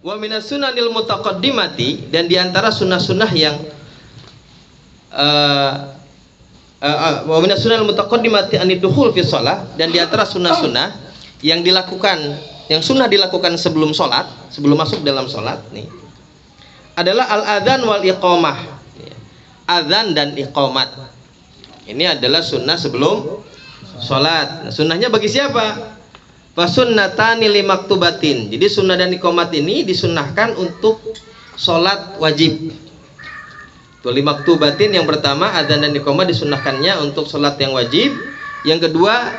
Wa minas sunanil mutaqaddimati, dan diantara sunnah-sunnah yang wa minas sunanil mutaqaddimati anidukhul fi shalah, dan diantara sunnah-sunnah yang dilakukan, yang sunnah dilakukan sebelum sholat, sebelum masuk dalam sholat nih, adalah al-adzan wal iqamah. Adzan dan iqamat ini adalah sunnah sebelum sholat. Nah, sunnahnya bagi siapa? Fasunnatani limaktubatin. Jadi sunnah dan iqamat ini disunnahkan untuk sholat wajib. Tuh, limaktubatin yang pertama, adzan dan iqamat disunnahkannya untuk sholat yang wajib. Yang kedua,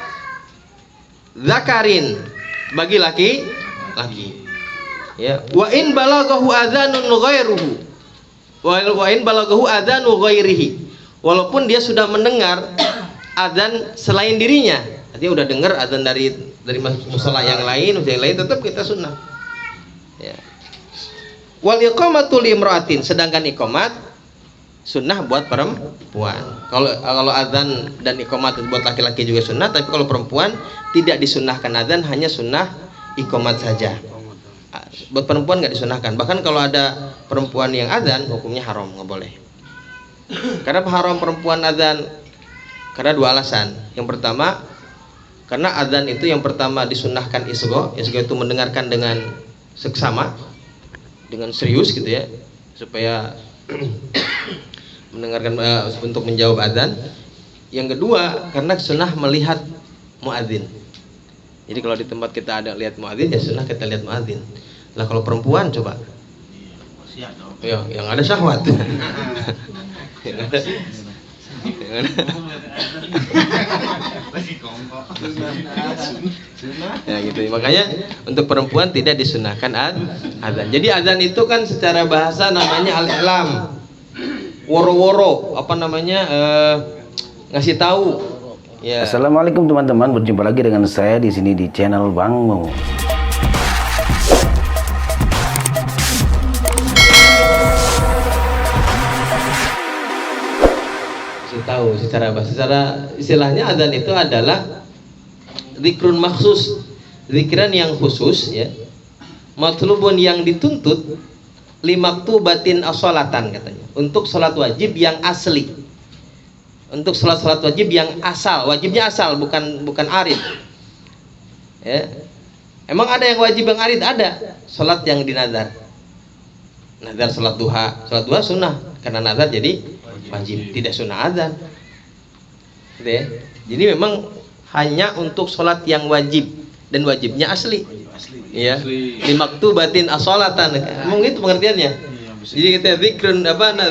zakarin, bagi laki. Ya, wa in balaghahu adzanun ghairuhu. Wa in balaghahu adzanu ghairihi. Walaupun dia sudah mendengar adzan selain dirinya. Artinya udah dengar adzan dari musala yang lain, tetap kita sunnah. Ya. Wal iqamatu li imra'atin, sedangkan iqamat sunnah buat perempuan. Kalau adzan dan iqamat buat laki-laki juga sunnah, tapi kalau perempuan tidak disunnahkan adzan, hanya sunnah iqamat saja. Buat perempuan nggak disunnahkan. Bahkan kalau ada perempuan yang adzan, hukumnya haram, nggak boleh. Karena haram perempuan adzan? Karena dua alasan. Yang pertama, karena adzan itu yang pertama disunnahkan isgho. Isgho itu mendengarkan dengan seksama, dengan serius gitu ya, supaya mendengarkan untuk menjawab adzan. Yang kedua, karena sunnah melihat muadzin. Jadi kalau di tempat kita ada lihat muadzin, ya sunnah kita lihat muadzin. Lah kalau perempuan coba, ya, yang ada syahwat. Ya gitu. Makanya untuk perempuan tidak disunahkan adzan. Jadi adzan itu kan secara bahasa namanya al-i'lam. Woro-woro, apa namanya? Ngasih tahu. Ya. Assalamualaikum teman-teman, berjumpa lagi dengan saya di sini di channel Bang Mo. Tahu secara bahasa, secara istilahnya adzan itu adalah zikrun maksus, zikran yang khusus ya, matlubun yang dituntut, limaktubatin as-sholatan katanya, untuk sholat wajib yang asli, untuk sholat wajib yang asal, wajibnya asal, bukan arid ya. Emang ada yang wajib yang arid? Ada. Sholat yang dinazar, nazar sholat duha sunnah, karena nazar jadi wajib, tidak sunnah adzan. Jadi memang hanya untuk sholat yang wajib, dan wajibnya asli. Ya, limaktubatin as-sholatan. Memang itu pengertiannya. Jadi kita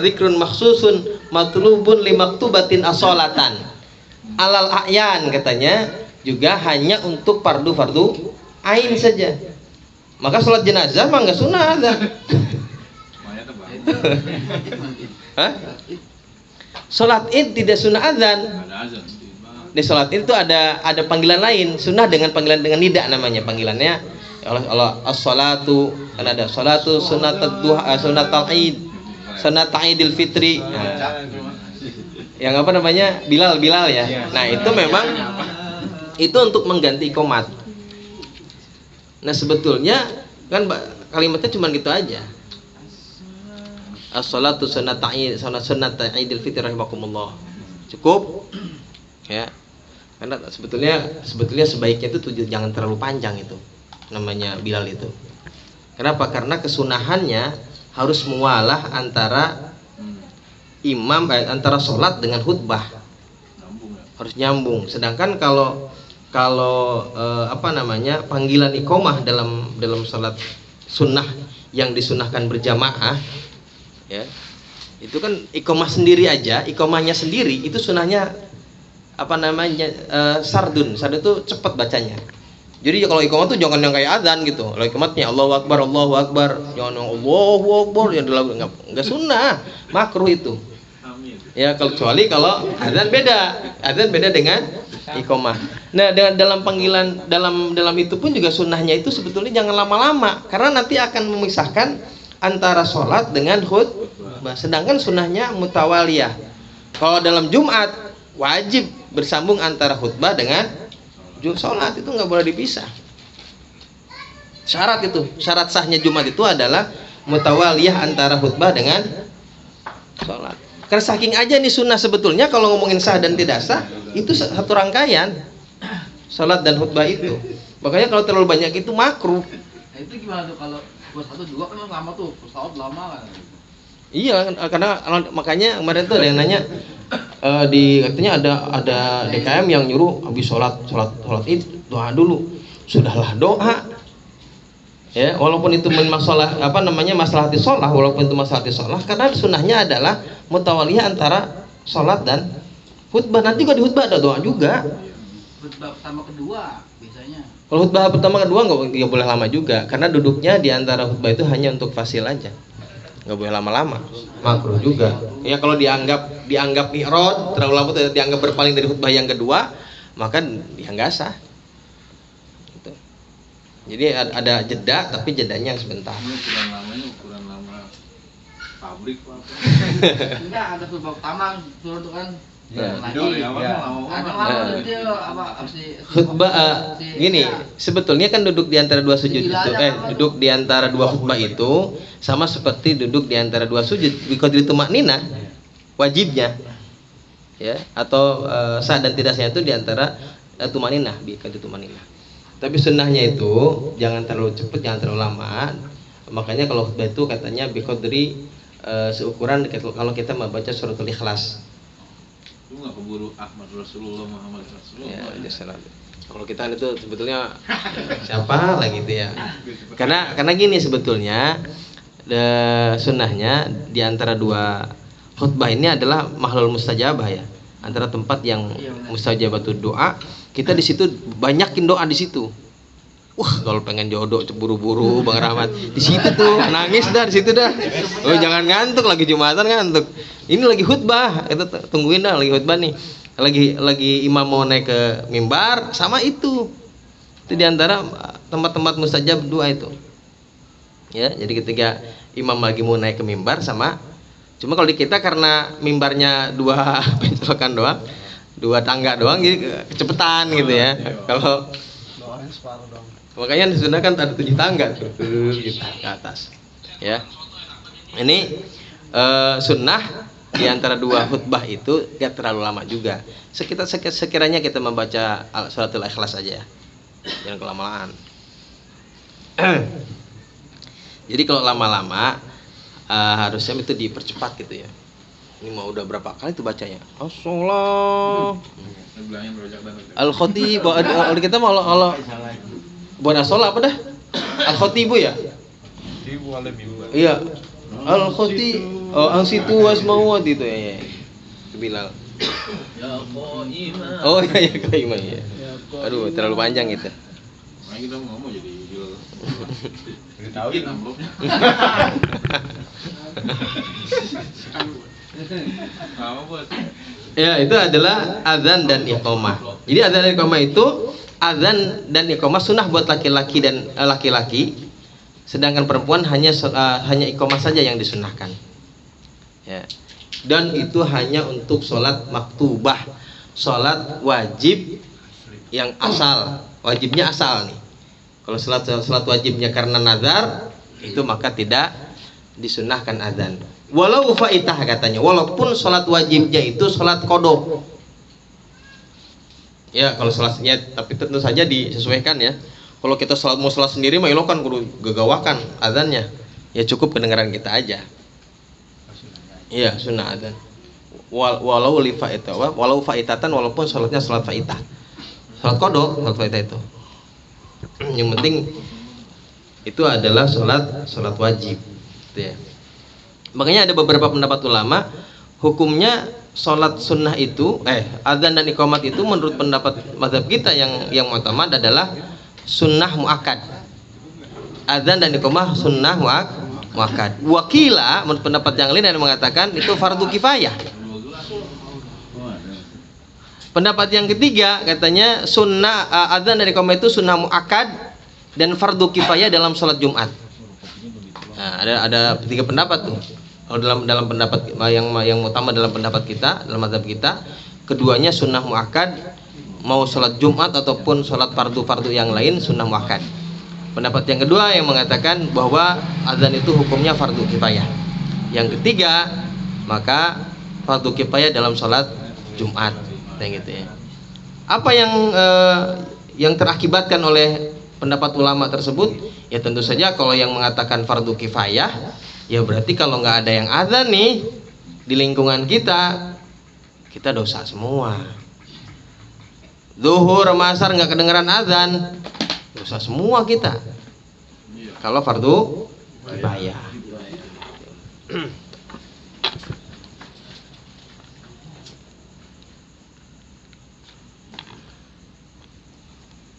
zikrun makhsusun matlubun limaktubatin as-sholatan. Alal a'yan katanya juga hanya untuk fardu ain saja. Maka sholat jenazah mah enggak sunnah adzan. Hah? Sholat id tidak sunnah adzan. Di sholat id itu ada panggilan lain, sunnah dengan panggilan dengan nida namanya panggilannya. Allah as-sholatu, kan ada sholatu sunnatul duha, sunnatul id, sunnatul idul fitri. Nah, yang apa namanya? Bilal ya. Nah, itu memang itu untuk mengganti iqamat. Nah, sebetulnya kan kalimatnya cuma gitu aja. As-sholatu sunnatul idul fitri rahimakumullah. Cukup ya. Karena sebetulnya sebaiknya itu jangan terlalu panjang itu namanya Bilal itu. Kenapa? Karena kesunahannya harus mualah antara imam, antara sholat dengan khutbah, harus nyambung. Sedangkan kalau panggilan iqomah dalam sholat sunnah yang disunahkan berjamaah ya, itu kan iqomah sendiri aja, iqomahnya sendiri itu sunnahnya sardun itu cepat bacanya. Jadi kalau iqamah tuh jangan yang kayak adzan gitu. Kalau iqamatnya Allahu Akbar, jangan yang Allahu Akbar yang enggak sunnah, makruh itu. Ya, kecuali kalau adzan beda dengan iqamah. Nah, dalam panggilan dalam itu pun juga sunnahnya itu sebetulnya jangan lama-lama, karena nanti akan memisahkan antara sholat dengan khutbah. Sedangkan sunnahnya mutawaliyah. Kalau dalam Jumat wajib bersambung antara khutbah dengan sholat, itu nggak boleh dipisah. Syarat itu, syarat sahnya Jumat itu adalah mutawaliyah antara khutbah dengan sholat. Karena saking aja nih sunnah sebetulnya kalau ngomongin sah dan tidak sah itu satu rangkaian, sholat dan khutbah itu. Makanya kalau terlalu banyak itu makruh. Itu gimana tuh kalau buat 1 2 kan lama tuh, pesawat lama kan. Iya, karena makanya kemarin tuh ada yang nanya katanya ada DKM yang nyuruh habis sholat id doa dulu. Sudahlah doa. Ya, walaupun itu masalah masalah sholat, walaupun itu masalah sholat, karena sunnahnya adalah mutawaliyah antara sholat dan khutbah. Nanti kalau di khutbah ada doa juga. Khutbah pertama kedua biasanya. Kalau khutbah pertama kedua nggak boleh lama juga, karena duduknya di antara khutbah itu hanya untuk fasil aja, nggak boleh lama-lama. Makruh juga. Ya kalau dianggap mi'rad terlalu lama, dianggap berpaling dari khutbah yang kedua, maka dia nggak sah. Gitu. Jadi ada jeda, tapi jedanya sebentar. Ukuran lamanya ukuran lama pabrik apa? Enggak, ada khutbah pertama turun tuh kan. Ya, khutbah gini, sebetulnya kan duduk di antara dua sujud itu duduk di antara dua khutbah itu sama seperti duduk di antara dua sujud. Biqadri tumakninah wajibnya, ya, atau sah dan tidak sahnya itu di antara tumakninah, biqadri tumakninah. Tapi sunnahnya itu jangan terlalu cepat, jangan terlalu lama. Makanya kalau khutbah itu katanya biqadri seukuran kalau kita membaca suratul Ikhlas. Lu nggak keburu Ahmad Rasulullah Muhammad Rasulullah. Ya, kalau kita itu sebetulnya siapa lagi gitu ya. Karena gini sebetulnya sunnahnya di antara dua khutbah ini adalah mahlul mustajabah ya. Antara tempat yang mustajabatul doa, kita di situ banyakin doa di situ. Wah, kalau pengen jodoh buru-buru Bang Rahmat di situ tuh nangis dah di situ dah. Oh, jangan ngantuk lagi Jumatan ngantuk. Ini lagi khutbah, itu tungguin dah lagi khutbah nih. Lagi imam mau naik ke mimbar sama itu. Itu di antara tempat-tempat mustajab doa itu. Ya, jadi ketika imam lagi mau naik ke mimbar sama. Cuma kalau di kita karena mimbarnya dua pencelokan doang, dua tangga doang, jadi kecepetan gitu ya. Kalau makanya sebenarnya kan ada 7 tangga tuh gitu, ke atas ya. Ini sunnah di antara dua khutbah itu gak terlalu lama juga. Sekiranya kita membaca suratul Ikhlas aja ya, jangan kelamaan. Jadi kalau lama-lama harusnya itu dipercepat gitu ya. Ini mau udah berapa kali tuh bacanya? As-sholah Al-Khatib. Kita mau Allah buat as-sholah apa dah? Al-Khatibu ya? Iya. Al-Khatib. Oh, angsitu wasmawat itu ya. Bilal. Oh iya qaimah ya. Aduh, terlalu panjang itu. Makanya kita ngomong jadi Bilal. Tahuin amplopnya. Apa buat? Ya, itu adalah azan dan iqamah. Jadi azan dan iqamah itu azan dan iqamah sunnah buat laki-laki dan laki-laki, sedangkan perempuan hanya iqamah saja yang disunnahkan. Ya. Dan itu hanya untuk sholat maktubah, sholat wajib yang asal, wajibnya asal nih. Kalau sholat wajibnya karena nazar itu maka tidak disunnahkan azan. Walau faitah katanya, walaupun sholat wajibnya itu sholat qodho. Ya kalau sholatnya, tapi tentu saja disesuaikan ya. Kalau kita mau sholat sendiri mah kan kudu gegawakan azannya. Ya cukup kedengaran kita aja. Iya sunnah azan. Walau faitatan, walaupun sholatnya sholat faitah. Sholat qodho, sholat faitah itu. Yang penting itu adalah sholat wajib. Gitu ya. Makanya ada beberapa pendapat ulama hukumnya sholat sunnah itu azan dan iqamat itu menurut pendapat mazhab kita yang mu'tamad adalah sunnah muakkad. Azan dan iqamah sunnah muakkad. Wakila menurut pendapat yang lain yang mengatakan itu fardu kifayah. Pendapat yang ketiga katanya sunnah azan dan iqamah itu sunnah muakkad dan fardu kifayah dalam sholat Jumat. Nah, ada 3 pendapat tuh. Kalau dalam pendapat yang utama dalam pendapat kita, dalam mazhab kita, keduanya sunnah muakkad, mau sholat Jumat ataupun sholat fardu yang lain sunnah muakkad. Pendapat yang kedua yang mengatakan bahwa azan itu hukumnya fardu kifayah. Yang ketiga, maka fardu kifayah dalam sholat Jumat, kayak gitu ya. Apa yang terakibatkan oleh pendapat ulama tersebut? Ya tentu saja kalau yang mengatakan fardu kifayah, ya berarti kalau nggak ada yang azan nih di lingkungan kita dosa semua. Zuhur, masar nggak kedengeran azan, dosa semua kita. Kalau fardu kifayah.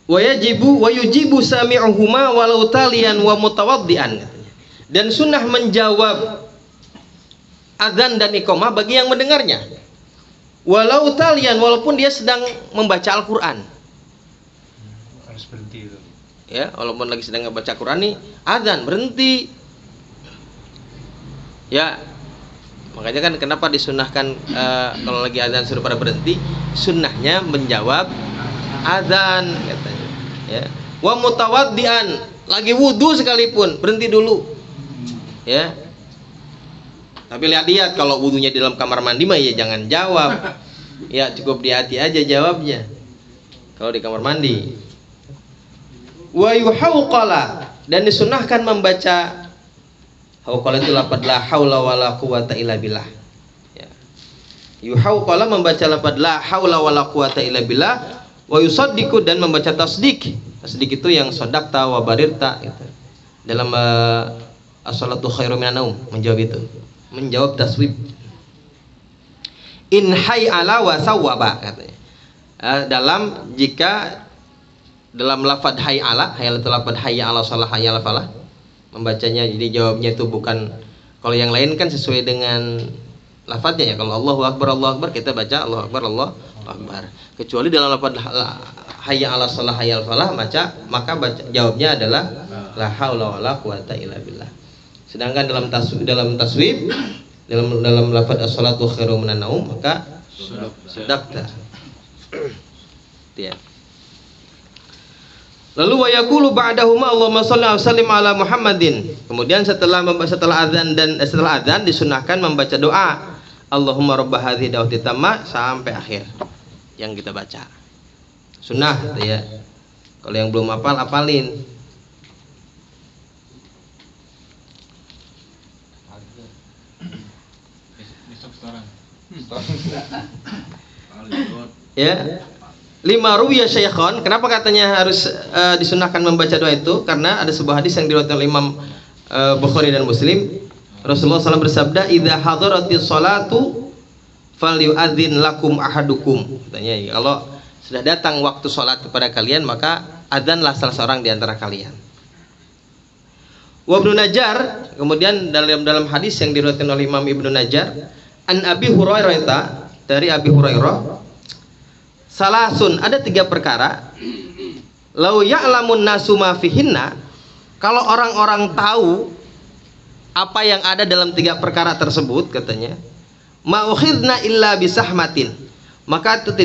Wa yujibu sami'uhuma walau talian wa mutawaddian. Dan sunnah menjawab azan dan iqamah bagi yang mendengarnya. Walau talian, walaupun dia sedang membaca Al-Qur'an. Harus berhenti itu. Ya, walaupun lagi sedang membaca Quran nih, azan berhenti. Ya, makanya kan kenapa disunahkan kalau lagi azan suruh pada berhenti, sunnahnya menjawab azan katanya. Ya, wa mutawaddian, lagi wudu sekalipun berhenti dulu. Ya. Tapi lihat kalau wudunya di dalam kamar mandi mah ya jangan jawab. Ya cukup di hati aja jawabnya. Kalau di kamar mandi. Wa yuhawqala, dan disunahkan membaca hawqala itu lafaz la haula wala quwata illa billah. Ya. Yuhawqala membaca lafaz la haula wala quwata illa billah, wa yusaddiqu, dan membaca tasdik. Tasdik itu yang sodakta wa barirta gitu. Dalam as-salatu khairu minan naum menjawab itu. Menjawab taswib. In hay'ala wa sawwaba katanya. Dalam lafaz hay'ala itu lafaz hayya 'ala shalah hayya 'ala falah, membacanya jadi jawabnya itu bukan, kalau yang lain kan sesuai dengan lafaznya ya. Kalau Allahu akbar kita baca Allahu akbar. Kecuali dalam lafaz hayya 'ala shalah hayya 'ala falah maka jawabnya adalah la haula wala quwata illa billah. Sedangkan dalam taswib dalam lafaz as-salatu khairu minan naum maka sadaqta. Ya. Lalu wa yaqulu ba'dahuma Allahumma shalli wa sallim ala Muhammadin. Kemudian setelah azan disunahkan membaca doa Allahumma rabb hadhihi da'wati tamma sampai akhir yang kita baca. Sunnah gitu ya. Kalau yang belum hafal hafalin. Ya. Lima ruwiya syaikhan. Kenapa katanya harus disunahkan membaca doa itu? Karena ada sebuah hadis yang diriwayatkan oleh Imam Bukhari dan Muslim. Rasulullah SAW bersabda, "Idza hadaratis salatu falyu'adzin lakum ahadukum." Katanya, kalau sudah datang waktu salat kepada kalian, maka adzanlah salah seorang di antara kalian. Wa Ibnu Najjar, kemudian dalam hadis yang diriwayatkan oleh Imam Ibnu Najjar, an Abi Hurairah, dari Abi Hurairah, salasun, ada 3 perkara, lau ya'lamun nasu ma fihinna, kalau orang-orang tahu apa yang ada dalam 3 perkara tersebut, katanya, ma'ukhidna illa bisahmatin, maka 3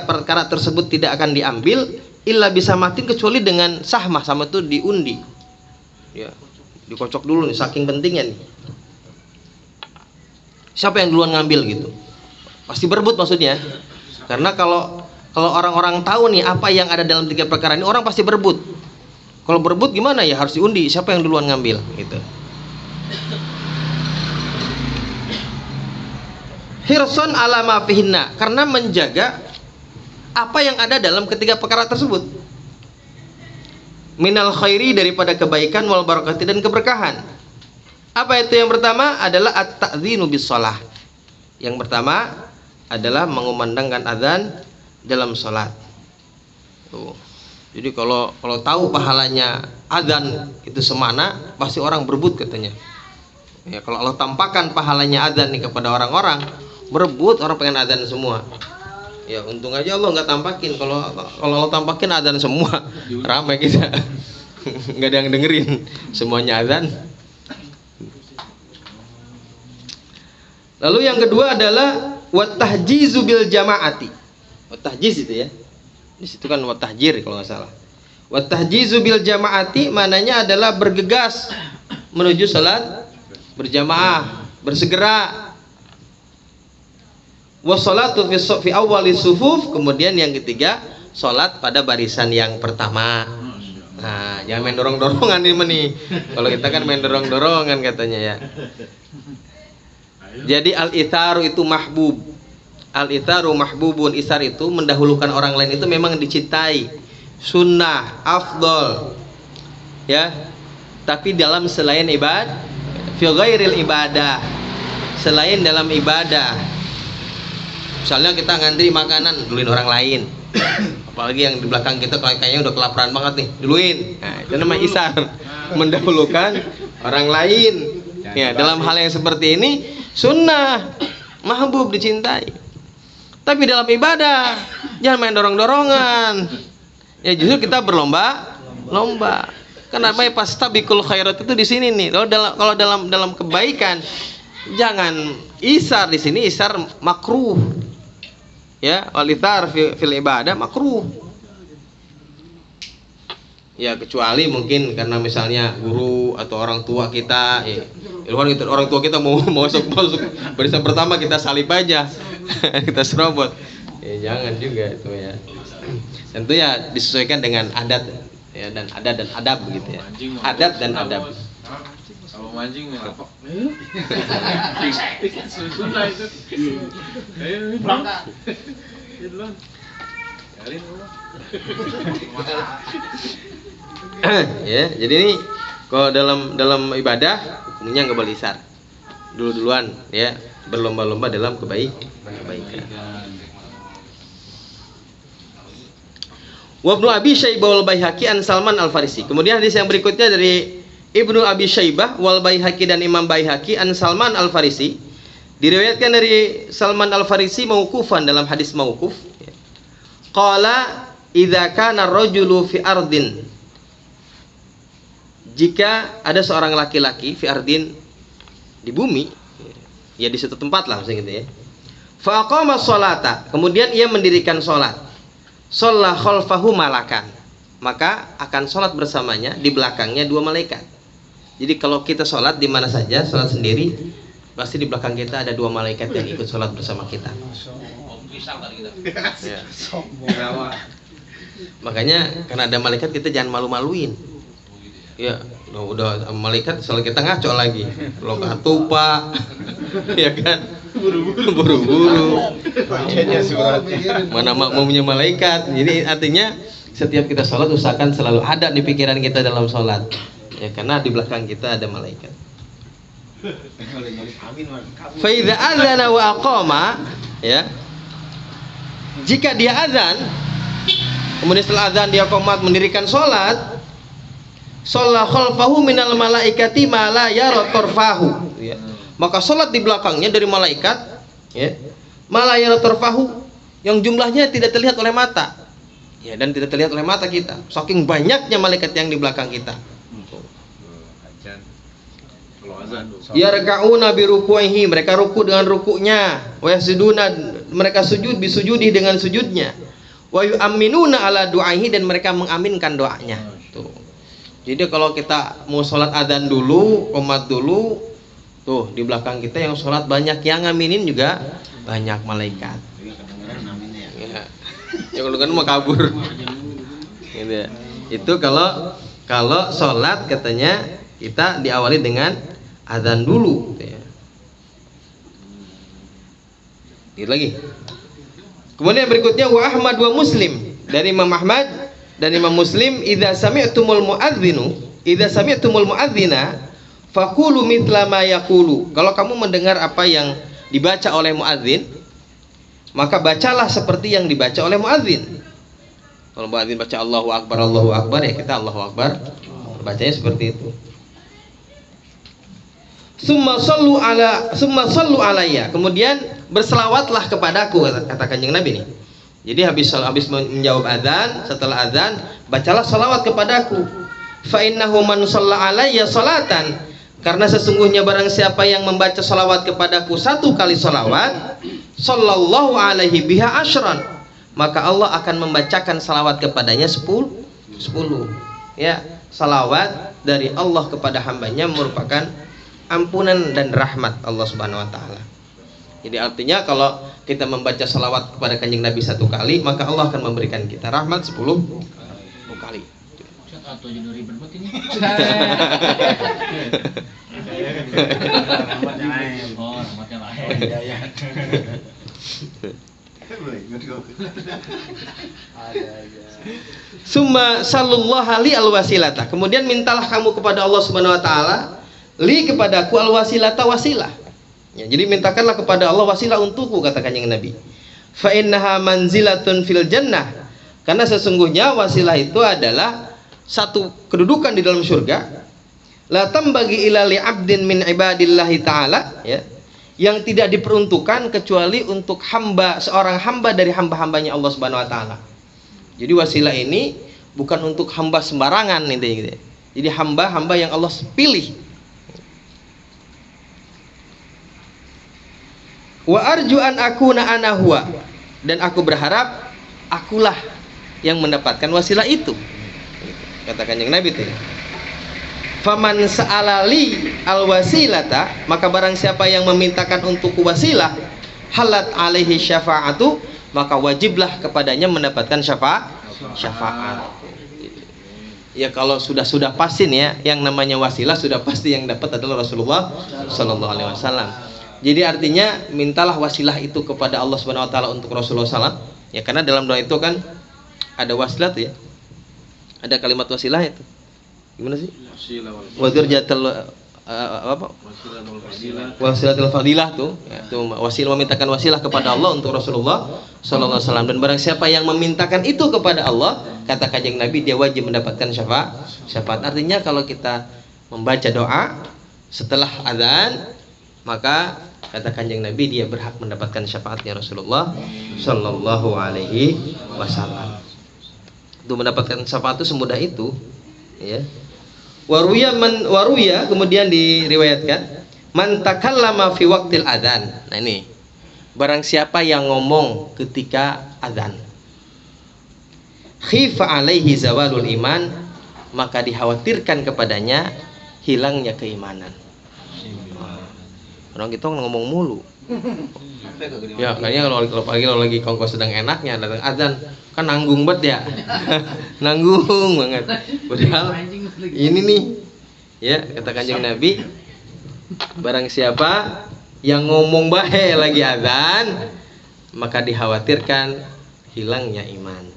perkara tersebut tidak akan diambil illa bisahmatin, kecuali dengan sahmah. Sama itu diundi ya, dikocok dulu nih, saking pentingnya nih. Siapa yang duluan ngambil gitu, pasti berebut maksudnya. Karena kalau orang-orang tahu nih apa yang ada dalam 3 perkara ini, orang pasti berebut. Kalau berebut gimana ya, harus diundi siapa yang duluan ngambil gitu. Hirson ala ma fihinna, karena menjaga apa yang ada dalam ketiga perkara tersebut. Minal khairi, daripada kebaikan, wal barakati, dan keberkahan. Apa itu? Yang pertama adalah at-ta'dzinu bis shalah. Yang pertama adalah mengumandangkan azan dalam salat. Tuh. Jadi kalau tahu pahalanya azan itu semana, pasti orang berebut katanya. Ya, kalau Allah tampakkan pahalanya azan nih kepada orang-orang, berebut, orang pengen azan semua. Ya untung aja Allah nggak tampakin. Kalau Allah tampakin azan semua, ramai kita. Nggak ada yang dengerin, semuanya azan. Lalu yang kedua adalah watahjizu bil jamaati. Watahjiz itu ya. Di situ kan watahjir kalau nggak salah. Wa tahjizu bil jamaati mananya adalah bergegas menuju salat berjamaah, bersegera. Wa salatu fi awwali sufuf, kemudian yang ketiga salat pada barisan yang pertama. Nah, jangan main dorong-dorongan nih. Kalau kita kan main dorong-dorongan katanya ya. Jadi al-itharu itu mahbub. Al-itharu mahbubun, isar itu mendahulukan orang lain itu memang dicintai. Sunnah, afdol. Ya. Tapi dalam selain ibadah, fi ghairil ibadah. Selain dalam ibadah. Misalnya kita ngantri makanan, duluin orang lain. Apalagi yang di belakang kita kayaknya udah kelaparan banget nih, duluin. Nah, itu namanya isar, mendahulukan orang lain. Ya, dalam hal yang seperti ini sunnah, mahbub, dicintai. Tapi dalam ibadah jangan main dorong-dorongan. Ya justru kita berlomba-lomba. Kenapa ya fastabiqul khairat itu di sini nih. Kalau dalam kebaikan jangan isar di sini, isar makruh. Ya, walithar fil ibadah makruh. Ya kecuali mungkin karena misalnya guru atau orang tua kita, orang tua kita mau masuk barisan pertama kita salib aja, kita serobot. Ya jangan juga itu ya. Tentu ya disesuaikan dengan adat ya, dan adat dan adab begitu ya. Adat dan adab. Kalau mancing nih apa? Ya, jadi ini kalau dalam ibadah hukumnya nggak boleh isar. Duluan ya, berlomba-lomba dalam kebaikan. Wa Ibnu Abi Syaibah wal Baihaqi an Salman Al Farisi. Kemudian hadis yang berikutnya dari Ibnu Abi Syaibah wal Baihaqi dan Imam Baihaqi an Salman Al Farisi, diriwayatkan dari Salman Al Farisi mauqufan dalam hadis mauquf. Qala idza kana ar-rajulu fi ardin, jika ada seorang laki-laki fi ardin, di bumi ya, di suatu tempat lah maksudnya gitu ya. Fa aqama sholata, kemudian ia mendirikan salat. Shalla khalfahu malakan, maka akan sholat bersamanya di belakangnya dua malaikat. Jadi kalau kita sholat di mana saja, sholat sendiri, pasti di belakang kita ada dua malaikat yang ikut sholat bersama kita. Ya. Makanya karena ada malaikat kita jangan malu-maluin. Ya, udah malaikat soal kita ngaco lagi. Lo katupa, ya kan? Buru-buru. Mana makmumnya malaikat. Jadi artinya setiap kita sholat usahakan selalu ada di pikiran kita dalam sholat. Ya, karena di belakang kita ada malaikat. Fa idza adzana wa aqama, ya. Jika dia azan, kemudian setelah azan dia qomat mendirikan sholat, shalla khalfahu minal malaikati ma la yara tarfahu, ya. Maka sholat di belakangnya dari malaikat, ya, ma la yara tarfahu, yang jumlahnya tidak terlihat oleh mata, ya, dan tidak terlihat oleh mata kita, saking banyaknya malaikat yang di belakang kita. Yarka'una bi ruku'ihi, mereka ruku dengan rukunya, wa yasjuduna, mereka sujud bisujudi dengan sujudnya, wa yu'minuna ala du'aihi, dan mereka mengaminkan doanya. Tuh. Jadi kalau kita mau sholat adzan dulu, qomat dulu, tuh di belakang kita yang sholat banyak, yang ngaminin juga banyak malaikat. Ya. Yang lu kan mau kabur. Gitu ya. Itu kalau sholat katanya kita diawali dengan adzan dulu, gitu ya. Gitu lagi. Kemudian berikutnya wa Ahmad wa Muslim, dari Imam Ahmad dan Imam Muslim, idza sami'tumul muadzina faqulu mithla ma yaqulu. Kalau kamu mendengar apa yang dibaca oleh muadzin, maka bacalah seperti yang dibaca oleh muadzin. Kalau muadzin baca Allahu Akbar, ya kita Allahu Akbar, bacanya seperti itu. Summa sallu alayya, kemudian berselawatlah kepadaku, kata Kanjeng Nabi nih. Jadi habis menjawab adzan, setelah adzan bacalah salawat kepadaku. Fa innahu man shalla alayya salatan, karena sesungguhnya barang siapa yang membaca salawat kepadaku satu kali salawat, sallallahu alaihi biha asyran, maka Allah akan membacakan salawat kepadanya 10 10. Ya, salawat dari Allah kepada hambanya merupakan ampunan dan rahmat Allah Subhanahu wa taala. Jadi artinya kalau kita membaca salawat kepada Kanjeng Nabi 1 kali, maka Allah akan memberikan kita rahmat 10 kali. Atau jadi ribet banget ini. Oh, rahmatnya lain. Summa sallallahu li alwasilata. Kemudian mintalah kamu kepada Allah Subhanahu wa taala li kepadaku alwasilata wasilah. Ya, jadi mintakanlah kepada Allah wasilah untukku, kata Kanjeng Nabi. Fa innaha manzilatun fil jannah. Karena sesungguhnya wasilah itu adalah satu kedudukan di dalam surga. La tambagi ila li abdin min ibadillahi taala, ya. Yang tidak diperuntukkan kecuali untuk hamba, seorang hamba dari hamba-hambanya Allah Subhanahu wa taala. Jadi wasilah ini bukan untuk hamba sembarangan gitu ya. Jadi hamba-hamba yang Allah pilih. Wa arju an akuna ana huwa, dan aku berharap akulah yang mendapatkan wasilah itu. Kata Kanjeng Nabi itu. Faman sa'alali alwasilata, maka barang siapa yang memintakan untuk wasilah, halat alaihi syafa'atu, maka wajiblah kepadanya mendapatkan syafaat. Ya kalau sudah pasti nih ya, yang namanya wasilah sudah pasti yang dapat adalah Rasulullah Sallallahu Alaihi Wasallam. Jadi artinya mintalah wasilah itu kepada Allah Subhanahu Wa Taala untuk Rasulullah SAW. Ya karena dalam doa itu kan ada wasilah tuh ya, ada kalimat wasilah itu. Gimana sih? Wazir jatal apa? Wasilatul fadilah tuh, ya, itu wasilah, memintakan wasilah kepada Allah untuk Rasulullah Sallallahu Alaihi Wasallam. Dan barang siapa yang memintakan itu kepada Allah, kata Kanjeng Nabi, dia wajib mendapatkan syafaat. Artinya kalau kita membaca doa setelah azan, maka kata Kanjeng Nabi dia berhak mendapatkan syafaatnya Rasulullah Sallallahu Alaihi Wasallam. Untuk mendapatkan syafaat itu semudah itu, ya. Waruya kemudian diriwayatkan man takallama fi waqtil adzan. Nah ini, barang siapa yang ngomong ketika azan, khifa alaihi zawalul iman, maka dikhawatirkan kepadanya hilangnya keimanan. Orang kita ngomong mulu. Ya kayaknya kalau lagi kongko sedang enaknya datang azan kan nanggung banget ya. Nanggung banget. Padahal ini nih ya kata Kanjeng Nabi, barang siapa yang ngomong bahe lagi azan, maka dikhawatirkan hilangnya iman.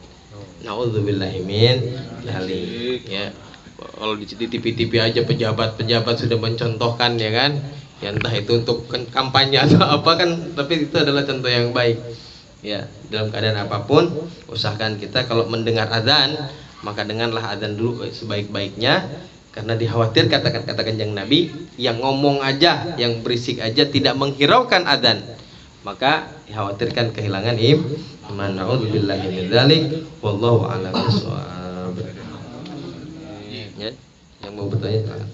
Nauzubillahi min dzalik. Ya kalau di TV-TV aja pejabat-pejabat sudah mencontohkan ya kan. Ya entah itu untuk kampanye atau apa kan, tapi itu adalah contoh yang baik. Ya, dalam keadaan apapun usahakan kita kalau mendengar azan, maka dengarlah azan dulu sebaik-baiknya, karena dikhawatir kata Kanjeng Nabi, yang ngomong aja, yang berisik aja tidak menghiraukan azan, maka dikhawatirkan kehilangan iman. Nauzubillahi min dzalik, wallahu a'lam bishawab. Ya, yang mau bertanya silakan.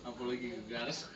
Apalagi garas.